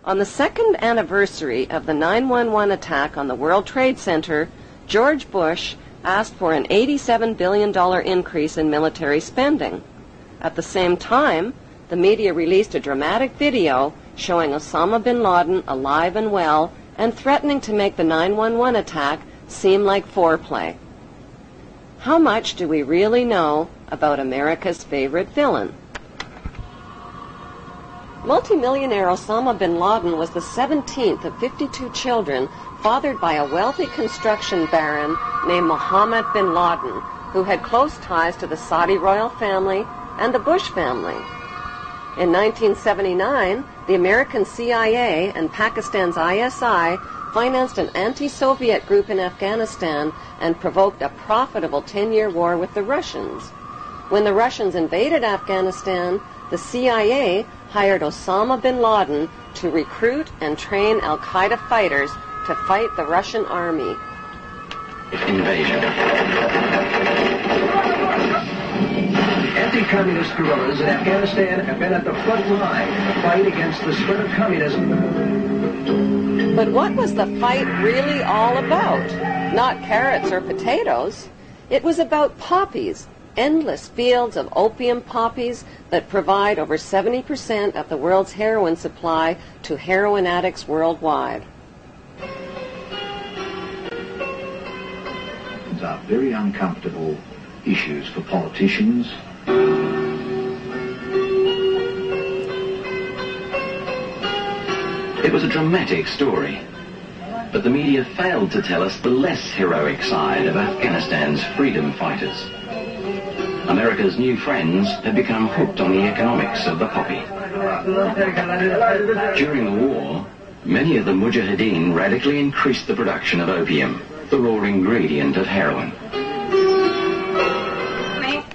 On the second anniversary of the 9/11 attack on the World Trade Center, George Bush asked for an $87 billion increase in military spending. At the same time, the media released a dramatic video showing Osama bin Laden alive and well and threatening to make the 9/11 attack seem like foreplay. How much do we really know about America's favorite villain? Multimillionaire Osama bin Laden was the 17th of 52 children fathered by a wealthy construction baron named Mohammed bin Laden, who had close ties to the Saudi royal family and the Bush family. In 1979, the American CIA and Pakistan's ISI financed an anti-Soviet group in Afghanistan and provoked a profitable 10-year war with the Russians. When the Russians invaded Afghanistan, the CIA hired Osama bin Laden to recruit and train al-Qaeda fighters to fight the Russian army. Invasion. Anti-communist guerrillas in Afghanistan have been at the front line in the fight against the spread of communism. But what was the fight really all about? Not carrots or potatoes. It was about poppies, endless fields of opium poppies that provide over 70% of the world's heroin supply to heroin addicts worldwide. These are very uncomfortable issues for politicians. It was a dramatic story, but the media failed to tell us the less heroic side of Afghanistan's freedom fighters. America's new friends had become hooked on the economics of the poppy. During the war, many of the mujahideen radically increased the production of opium, the raw ingredient of heroin.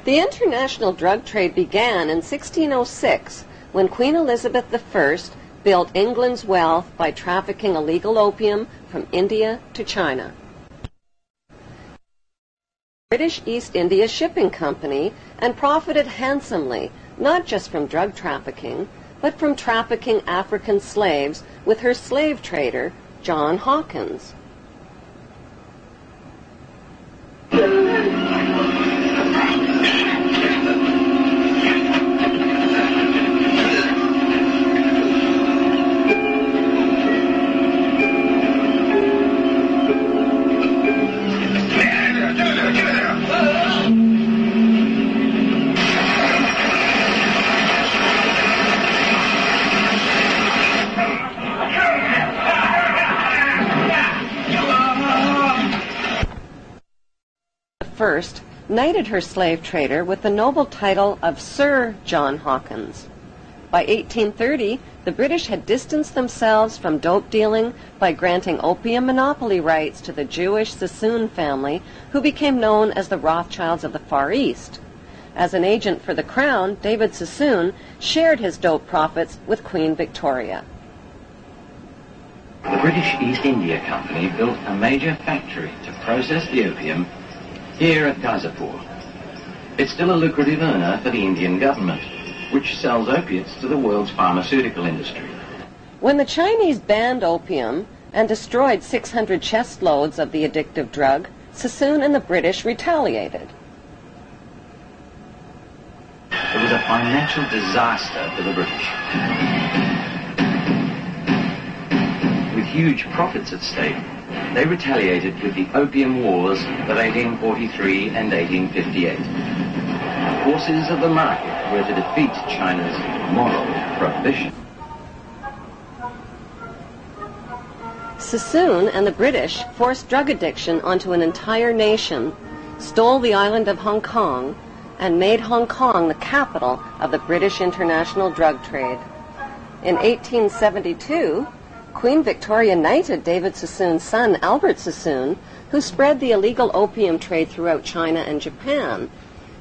The international drug trade began in 1606 when Queen Elizabeth I built England's wealth by trafficking illegal opium from India to China. British East India Shipping Company and profited handsomely, not just from drug trafficking, but from trafficking African slaves with her slave trader, John Hawkins. First, knighted her slave trader with the noble title of Sir John Hawkins. By 1830, the British had distanced themselves from dope dealing by granting opium monopoly rights to the Jewish Sassoon family, who became known as the Rothschilds of the Far East. As an agent for the Crown, David Sassoon shared his dope profits with Queen Victoria. The British East India Company built a major factory to process the opium here at Gazipur. It's still a lucrative earner for the Indian government, which sells opiates to the world's pharmaceutical industry. When the Chinese banned opium and destroyed 600 chest loads of the addictive drug, Sassoon and the British retaliated. It was a financial disaster for the British. With huge profits at stake, they retaliated with the Opium Wars of 1843 and 1858. The forces of the market were to defeat China's moral prohibition. Sassoon and the British forced drug addiction onto an entire nation, stole the island of Hong Kong, and made Hong Kong the capital of the British international drug trade. In 1872, Queen Victoria knighted David Sassoon's son, Albert Sassoon, who spread the illegal opium trade throughout China and Japan.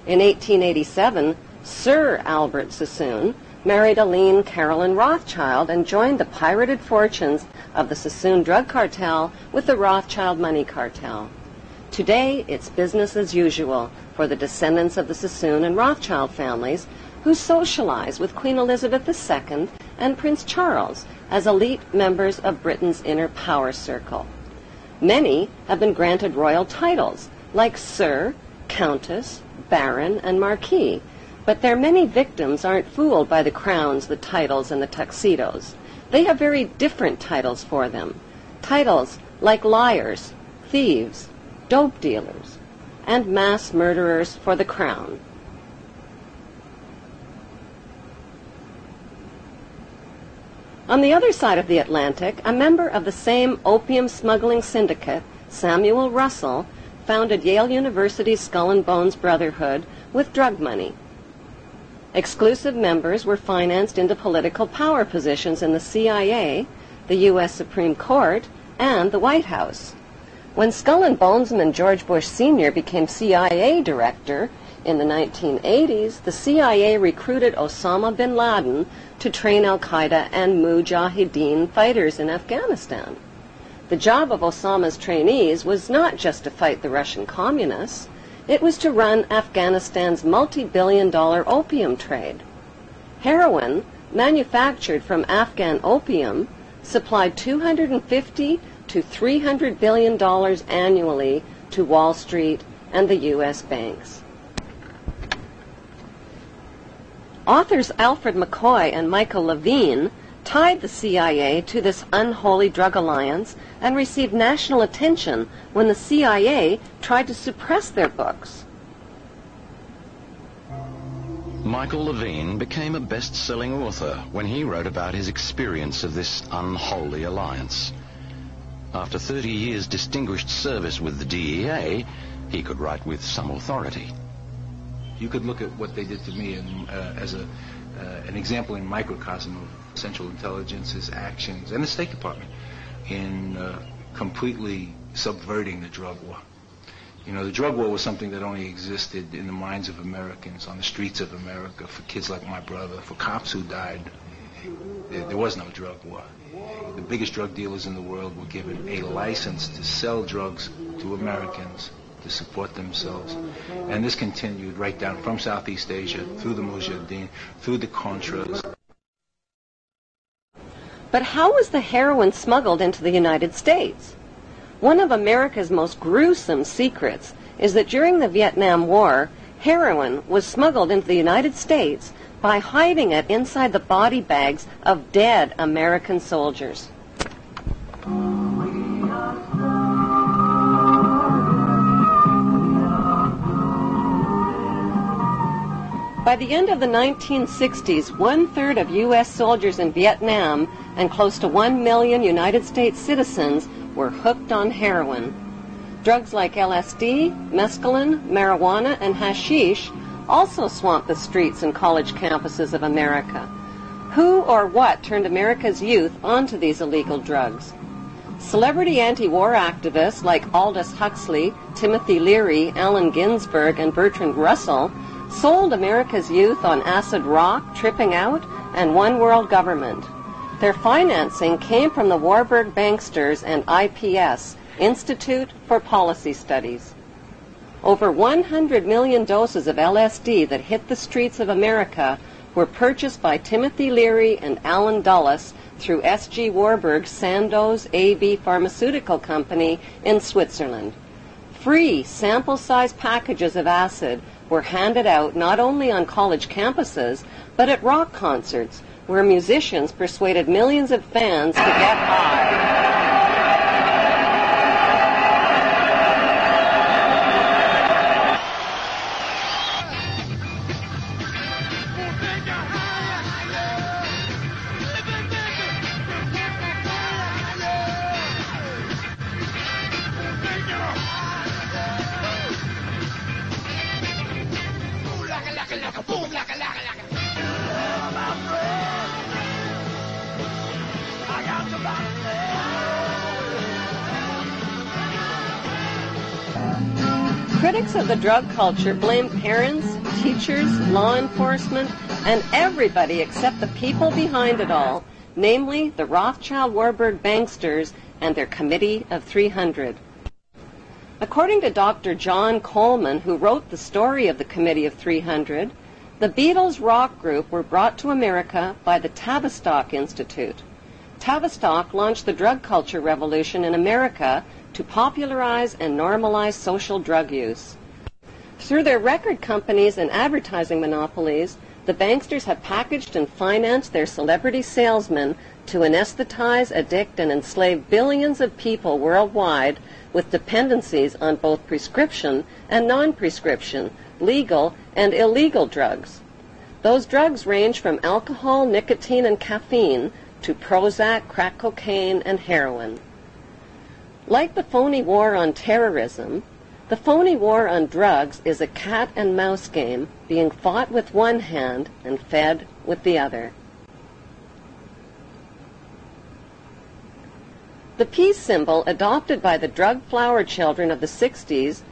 In 1887, Sir Albert Sassoon married Aline Carolyn Rothschild and joined the pirated fortunes of the Sassoon drug cartel with the Rothschild money cartel. Today, it's business as usual for the descendants of the Sassoon and Rothschild families who socialize with Queen Elizabeth II and Prince Charles as elite members of Britain's inner power circle. Many have been granted royal titles, like Sir, Countess, Baron, and Marquis, but their many victims aren't fooled by the crowns, the titles, and the tuxedos. They have very different titles for them. Titles like liars, thieves, dope dealers, and mass murderers for the crown. On the other side of the Atlantic, a member of the same opium smuggling syndicate, Samuel Russell, founded Yale University's Skull and Bones Brotherhood with drug money. Exclusive members were financed into political power positions in the CIA, the U.S. Supreme Court, and the White House. When Skull and Bonesman George Bush Sr. became CIA director in the 1980s, the CIA recruited Osama bin Laden to train al-Qaeda and Mujahideen fighters in Afghanistan. The job of Osama's trainees was not just to fight the Russian communists. It was to run Afghanistan's multi-billion-dollar opium trade. Heroin, manufactured from Afghan opium, supplied $250 to $300 billion annually to Wall Street and the U.S. banks. Authors Alfred McCoy and Michael Levine tied the CIA to this unholy drug alliance and received national attention when the CIA tried to suppress their books. Michael Levine became a best-selling author when he wrote about his experience of this unholy alliance. After 30 years' distinguished service with the DEA, he could write with some authority. You could look at what they did to me as an example in microcosm of Central Intelligence's actions and the State Department in completely subverting the drug war. You know, the drug war was something that only existed in the minds of Americans, on the streets of America, for kids like my brother, for cops who died. There was no drug war. The biggest drug dealers in the world were given a license to sell drugs to Americans to support themselves. And this continued right down from Southeast Asia, through the Mujahideen, through the Contras. But how was the heroin smuggled into the United States? One of America's most gruesome secrets is that during the Vietnam War, heroin was smuggled into the United States by hiding it inside the body bags of dead American soldiers. By the end of the 1960s, 1/3 of U.S. soldiers in Vietnam and close to 1 million United States citizens were hooked on heroin. Drugs like LSD, mescaline, marijuana, and hashish also swamped the streets and college campuses of America. Who or what turned America's youth onto these illegal drugs? Celebrity anti-war activists like Aldous Huxley, Timothy Leary, Allen Ginsberg, and Bertrand Russell sold America's youth on acid rock, tripping out, and one world government. Their financing came from the Warburg Banksters and IPS, Institute for Policy Studies. Over 100 million doses of LSD that hit the streets of America were purchased by Timothy Leary and Alan Dulles through S.G. Warburg's Sandoz AB Pharmaceutical Company in Switzerland. Free sample-size packages of acid were handed out not only on college campuses, but at rock concerts, where musicians persuaded millions of fans to get high. Critics of the drug culture blame parents, teachers, law enforcement, and everybody except the people behind it all, namely the Rothschild-Warburg banksters and their Committee of 300. According to Dr. John Coleman, who wrote the story of the Committee of 300, The Beatles rock group were brought to America by the Tavistock Institute. Tavistock launched the drug culture revolution in America to popularize and normalize social drug use. Through their record companies and advertising monopolies, the banksters have packaged and financed their celebrity salesmen to anesthetize, addict, and enslave billions of people worldwide with dependencies on both prescription and non-prescription, legal and illegal drugs. Those drugs range from alcohol, nicotine, and caffeine to Prozac, crack cocaine, and heroin. Like the phony war on terrorism, the phony war on drugs is a cat-and-mouse game being fought with one hand and fed with the other. The peace symbol adopted by the drug flower children of the 60s